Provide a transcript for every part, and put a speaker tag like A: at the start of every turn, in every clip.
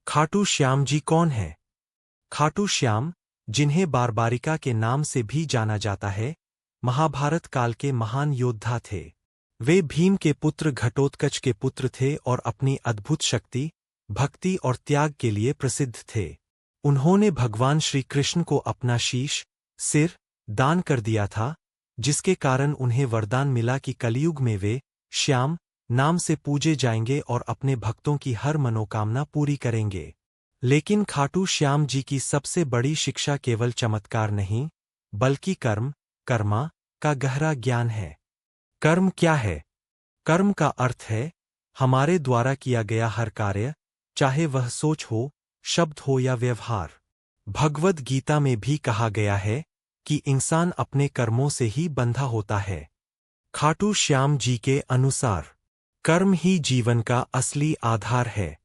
A: खाटू श्याम जी कौन है? खाटू श्याम, जिन्हें बारबारिका के नाम से भी जाना जाता है, महाभारत काल के महान योद्धा थे। वे भीम के पुत्र घटोत्कच के पुत्र थे और अपनी अद्भुत शक्ति, भक्ति और त्याग के लिए प्रसिद्ध थे। उन्होंने भगवान श्री कृष्ण को अपना शीश, सिर, दान कर दिया था, जिसके कारण उन्हें वरदान मिला कि कलयुग में वे श्याम नाम से पूजे जाएंगे और अपने भक्तों की हर मनोकामना पूरी करेंगे। लेकिन खाटू श्याम जी की सबसे बड़ी शिक्षा केवल चमत्कार नहीं, बल्कि कर्मा का गहरा ज्ञान है। कर्म क्या है? कर्म का अर्थ है हमारे द्वारा किया गया हर कार्य, चाहे वह सोच हो, शब्द हो या व्यवहार। भगवद गीता में भी कहा गया है कि इंसान अपने कर्मों से ही बंधा होता है। खाटू श्याम जी के अनुसार कर्म ही जीवन का असली आधार है।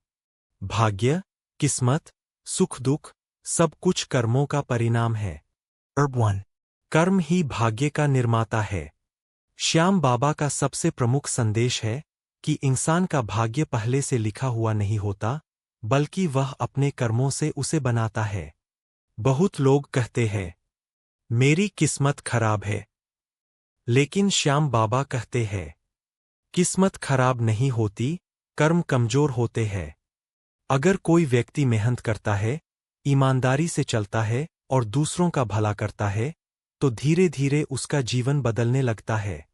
A: भाग्य, किस्मत, सुख दुख, सब कुछ कर्मों का परिणाम है। कर्म ही भाग्य का निर्माता है। श्याम बाबा का सबसे प्रमुख संदेश है कि इंसान का भाग्य पहले से लिखा हुआ नहीं होता, बल्कि वह अपने कर्मों से उसे बनाता है। बहुत लोग कहते हैं, मेरी किस्मत खराब है। लेकिन श्याम बाबा कहते हैं, किस्मत खराब नहीं होती, कर्म कमजोर होते हैं। अगर कोई व्यक्ति मेहनत करता है, ईमानदारी से चलता है और दूसरों का भला करता है, तो धीरे धीरे उसका जीवन बदलने लगता है।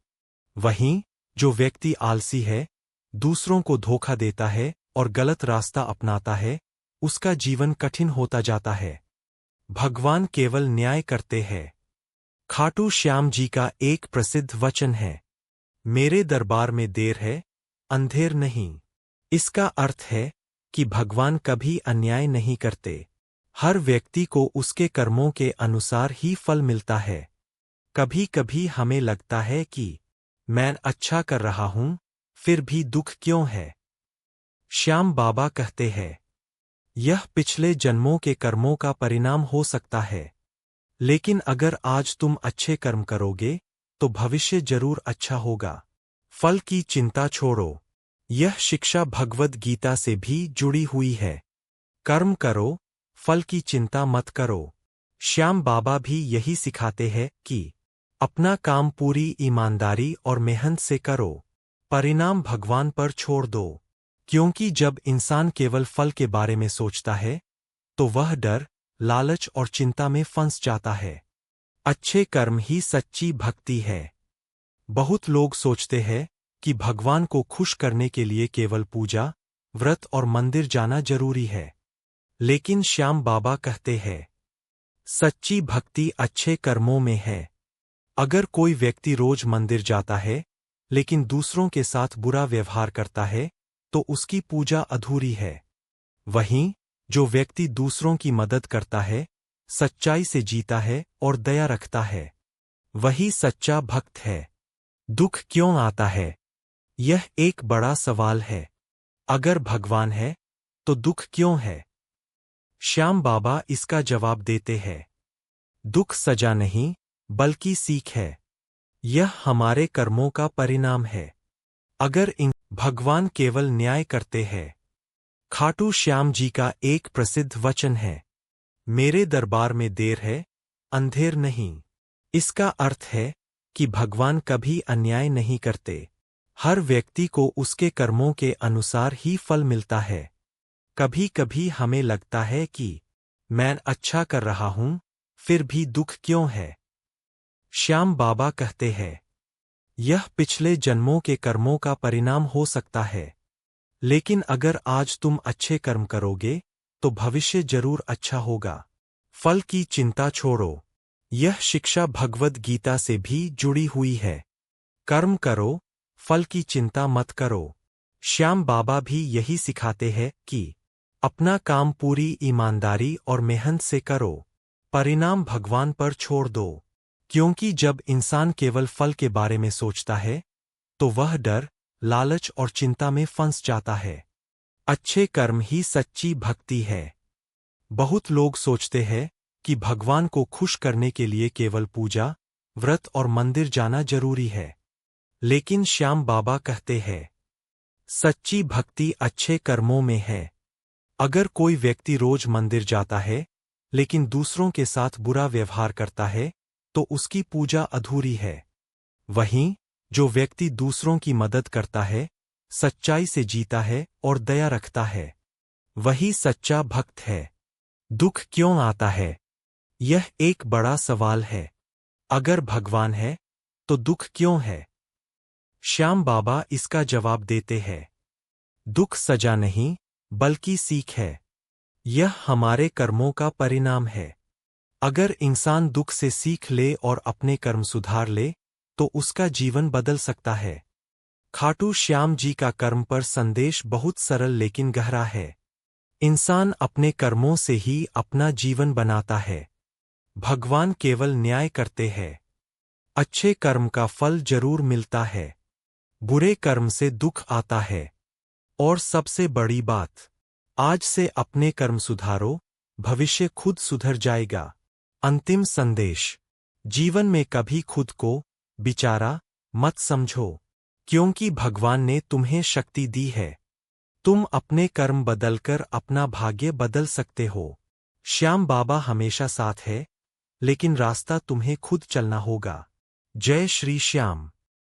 A: वहीं जो व्यक्ति आलसी है, दूसरों को धोखा देता है और गलत रास्ता अपनाता है, उसका जीवन कठिन होता जाता है। भगवान केवल न्याय करते हैं। खाटू श्याम जी का एक प्रसिद्ध वचन है, मेरे दरबार में देर है, अंधेर नहीं। इसका अर्थ है कि भगवान कभी अन्याय नहीं करते। हर व्यक्ति को उसके कर्मों के अनुसार ही फल मिलता है। कभी कभी हमें लगता है कि मैं अच्छा कर रहा हूं, फिर भी दुख क्यों है? श्याम बाबा कहते हैं, यह पिछले जन्मों के कर्मों का परिणाम हो सकता है। लेकिन अगर आज तुम अच्छे कर्म करोगे, तो भविष्य जरूर अच्छा होगा। फल की चिंता छोड़ो। यह शिक्षा भगवद गीता से भी जुड़ी हुई है। कर्म करो, फल की चिंता मत करो। श्याम बाबा भी यही सिखाते हैं कि अपना काम पूरी ईमानदारी और मेहनत से करो। परिणाम भगवान पर छोड़ दो। क्योंकि जब इंसान केवल फल के बारे में सोचता है, तो वह डर, लालच और चिंता में फंस जाता है। अच्छे कर्म ही सच्ची भक्ति है। बहुत लोग सोचते हैं कि भगवान को खुश करने के लिए केवल पूजा, व्रत और मंदिर जाना जरूरी है। लेकिन श्याम बाबा कहते हैं, सच्ची भक्ति अच्छे कर्मों में है। अगर कोई व्यक्ति रोज मंदिर जाता है, लेकिन दूसरों के साथ बुरा व्यवहार करता है, तो उसकी पूजा अधूरी है। वहीं जो व्यक्ति दूसरों की मदद करता है, सच्चाई से जीता है और दया रखता है, वही सच्चा भक्त है। दुख क्यों आता है? यह एक बड़ा सवाल है। अगर भगवान है, तो दुख क्यों है? श्याम बाबा इसका जवाब देते हैं, दुख सजा नहीं, बल्कि सीख है। यह हमारे कर्मों का परिणाम है। अगर भगवान केवल न्याय करते हैं। खाटू श्याम जी का एक प्रसिद्ध वचन है, मेरे दरबार में देर है, अंधेर नहीं। इसका अर्थ है कि भगवान कभी अन्याय नहीं करते। हर व्यक्ति को उसके कर्मों के अनुसार ही फल मिलता है। कभी कभी हमें लगता है कि मैं अच्छा कर रहा हूं, फिर भी दुख क्यों है? श्याम बाबा कहते हैं, यह पिछले जन्मों के कर्मों का परिणाम हो सकता है। लेकिन अगर आज तुम अच्छे कर्म करोगे, तो भविष्य जरूर अच्छा होगा। फल की चिंता छोड़ो। यह शिक्षा भगवद गीता से भी जुड़ी हुई है। कर्म करो, फल की चिंता मत करो। श्याम बाबा भी यही सिखाते हैं कि अपना काम पूरी ईमानदारी और मेहनत से करो। परिणाम भगवान पर छोड़ दो। क्योंकि जब इंसान केवल फल के बारे में सोचता है, तो वह डर, लालच और चिंता में फंस जाता है। अच्छे कर्म ही सच्ची भक्ति है। बहुत लोग सोचते हैं कि भगवान को खुश करने के लिए केवल पूजा, व्रत और मंदिर जाना जरूरी है। लेकिन श्याम बाबा कहते हैं, सच्ची भक्ति अच्छे कर्मों में है। अगर कोई व्यक्ति रोज मंदिर जाता है लेकिन दूसरों के साथ बुरा व्यवहार करता है तो उसकी पूजा अधूरी है। वहीं जो व्यक्ति दूसरों की मदद करता है, सच्चाई से जीता है और दया रखता है, वही सच्चा भक्त है। दुख क्यों आता है? यह एक बड़ा सवाल है। अगर भगवान है तो दुख क्यों है? श्याम बाबा इसका जवाब देते हैं। दुख सजा नहीं बल्कि सीख है। यह हमारे कर्मों का परिणाम है। अगर इंसान दुख से सीख ले और अपने कर्म सुधार ले तो उसका जीवन बदल सकता है। खाटू श्याम जी का कर्म पर संदेश बहुत सरल लेकिन गहरा है। इंसान अपने कर्मों से ही अपना जीवन बनाता है। भगवान केवल न्याय करते हैं। अच्छे कर्म का फल जरूर मिलता है, बुरे कर्म से दुख आता है। और सबसे बड़ी बात, आज से अपने कर्म सुधारो, भविष्य खुद सुधर जाएगा। अंतिम संदेश, जीवन में कभी खुद को बेचारा मत समझो, क्योंकि भगवान ने तुम्हें शक्ति दी है। तुम अपने कर्म बदलकर अपना भाग्य बदल सकते हो। श्याम बाबा हमेशा साथ है, लेकिन रास्ता तुम्हें खुद चलना होगा। जय श्री श्याम।